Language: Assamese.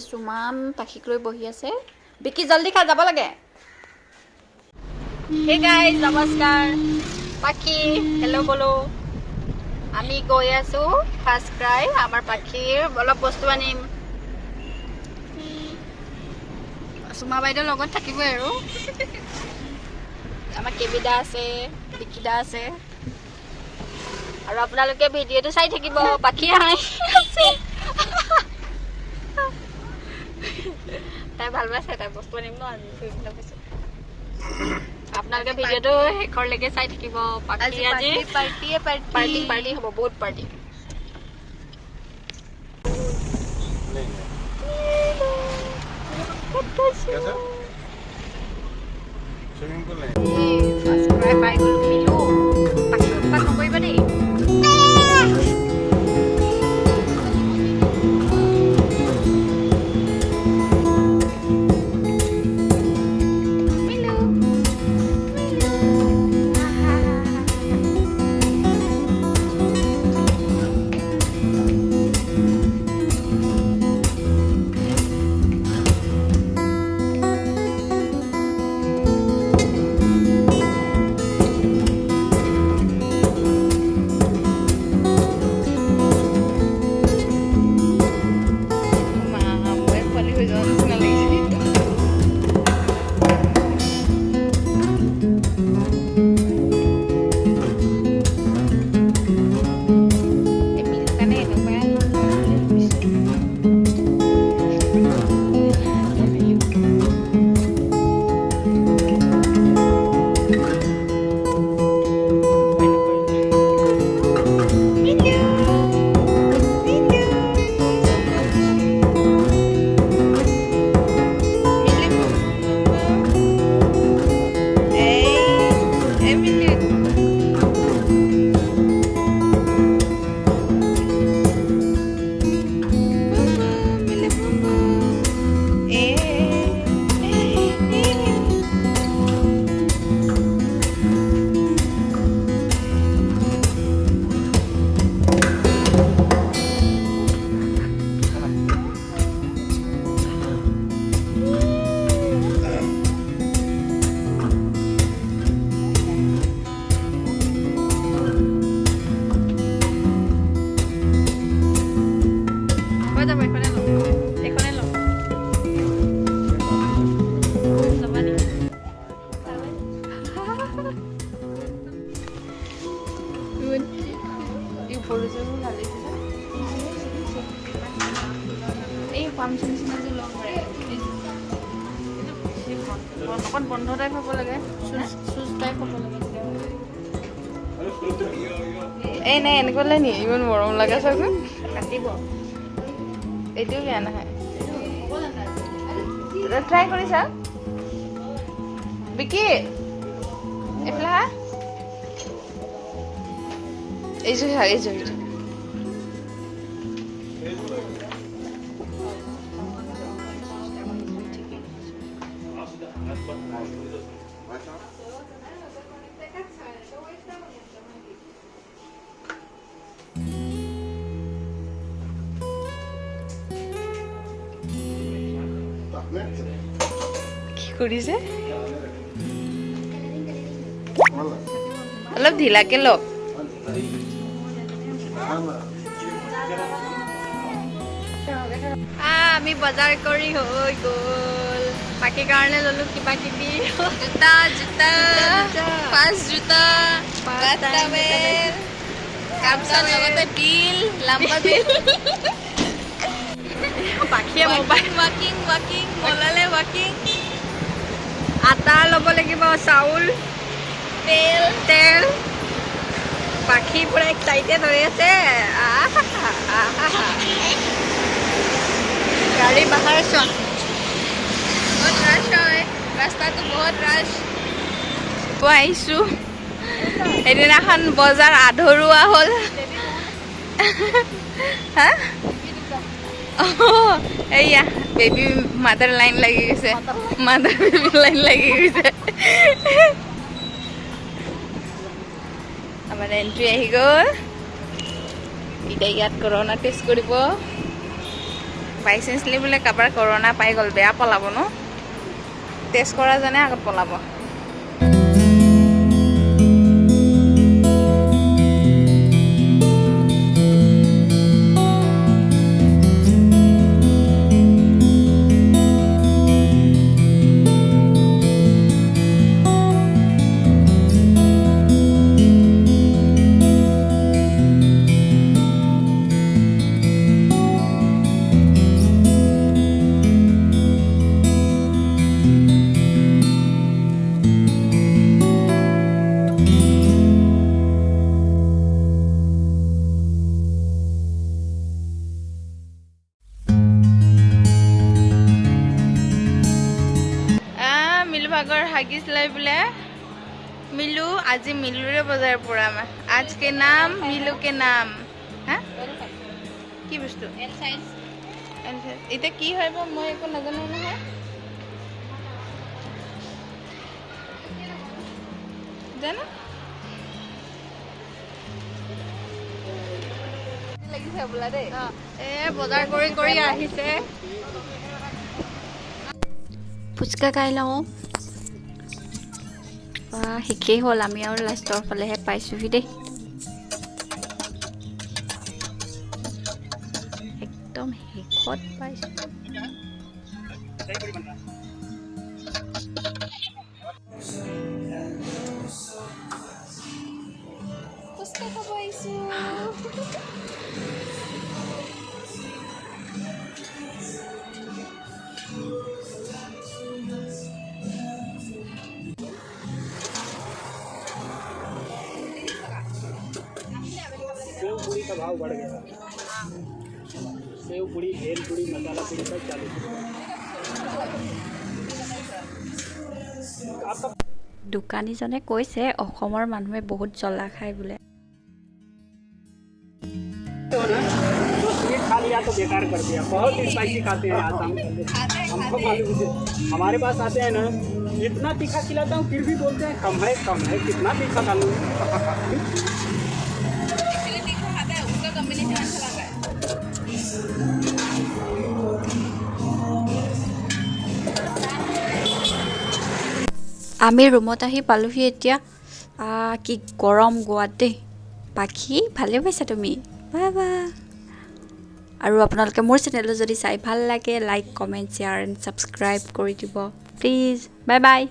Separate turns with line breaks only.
সুমান পাখিক লৈ বহি আছে বিকি জলদি খা যাব লাগে হে গাইজ নমস্কাৰ পাখি হেল্ল' বলো আমি গৈ আছো ফাৰ্ষ্ট ক্ৰাই আমাৰ পাখিৰ অলপ বস্তু আনিম সুমা বাইদেউৰ লগত থাকিবই আৰু আমাৰ কেবিদা আছে বিকিদা আছে আৰু আপোনালোকে ভিডিঅ'টো চাই থাকিব পাখি হাঁহি আছে তাই ভাল পাইছে তাই বস্তু আনিম ন আজি আপোনালোকে ভিডিঅ'টো শেষৰলৈকে চাই থাকিব পাখি আজি পাৰ্টি হ'ব বহুত party
Swimming pool nahi.
First cry by Milu. Pakai umpan mau kau ibadah? Milu. অকণ বন্ধ টাইপ হ'ব লাগে চুজ টাইপ হ'ব লাগে এই নাই এনেকুৱালে নি ইমান মৰম লাগে চাচোন কাটিব এইটোও বেয়া নহয় ট্ৰাই কৰিছা বিকি এইফালে হা এইযোৰ কি কৰিছে অলপ ঢিলাকে লওক আমি বজাৰ কৰি হৈ গ'ল পাখিৰ কাৰণে ললো কিবা কিবি জোতা ফাৰ্ষ্ট জোতা তাৰপিছত লগতে বিল লাম্বা বিল পাখিয়ে মোবাইল ৱাকিং মলালে ৱাকিং আটা ল'ব লাগিব চাউল তেল পাখি পুৰা এক্সাইটেড হৈ আছে গাড়ী বাহাৰ চোৱা বহুত ৰাছ হয় ৰাস্তাটো বহুত ৰাছ আহিছোঁ সেইদিনাখন বজাৰ আধৰুৱা হ'ল হা এইয়া বেবী মাদাৰ লাইন লাগি গৈছে মাদাৰ বেবী লাইন লাগি গৈছে আমাৰ এন্ট্ৰি আহি গ'ল এতিয়া ইয়াত কৰোণা টেষ্ট কৰিব বাই চেঞ্চলি বোলে কাৰোবাৰ কৰোণা পাই গ'ল বেয়া পলাব ন টেষ্ট কৰা জনে আগত পলাব मिलुभागर हागिस लाई बोले मिलू आज मिलूरे बजार पूरा में आज के नाम मिलू के नाम हाँ की बस्तु इतना की है वो मैं एको नजानो ना है जाना लगी से बोला दे ए बजार करी आहिसे ফুচকা খাই লওঁ শেষেই হ'ল আমি আৰু লাষ্টৰ ফালেহে পাইছোঁহি দেই একদম শেষত পাইছোঁ ফুচকা খাব আহিছোঁ
सेव पूरी का भाव बढ़ गया सेव पूरी भेल पूरी मसाला पूरी सब चालू
দোকানীজনে কৈছে অসমৰ মানুহে বহুত জ্বলা খায় বোলে
ये खा लिया तो बेकार कर दिया बहुत स्पाइसी खाते हैं आज हमको मालूम है हमारे पास आते हैं ना इतना तीखा खिलाता हूँ फिर भी बोलते हैं कम है कितना तीखा डालूं আমি ৰুমত আহি পালোহি এতিয়া কি গৰম গোৱাত দেই পাখি ভালে পাইছা তুমি বাই বাই আৰু আপোনালোকে মোৰ চেনেলটো যদি চাই ভাল লাগে like comment share and subscribe কৰি দিব প্লিজ বাই বাই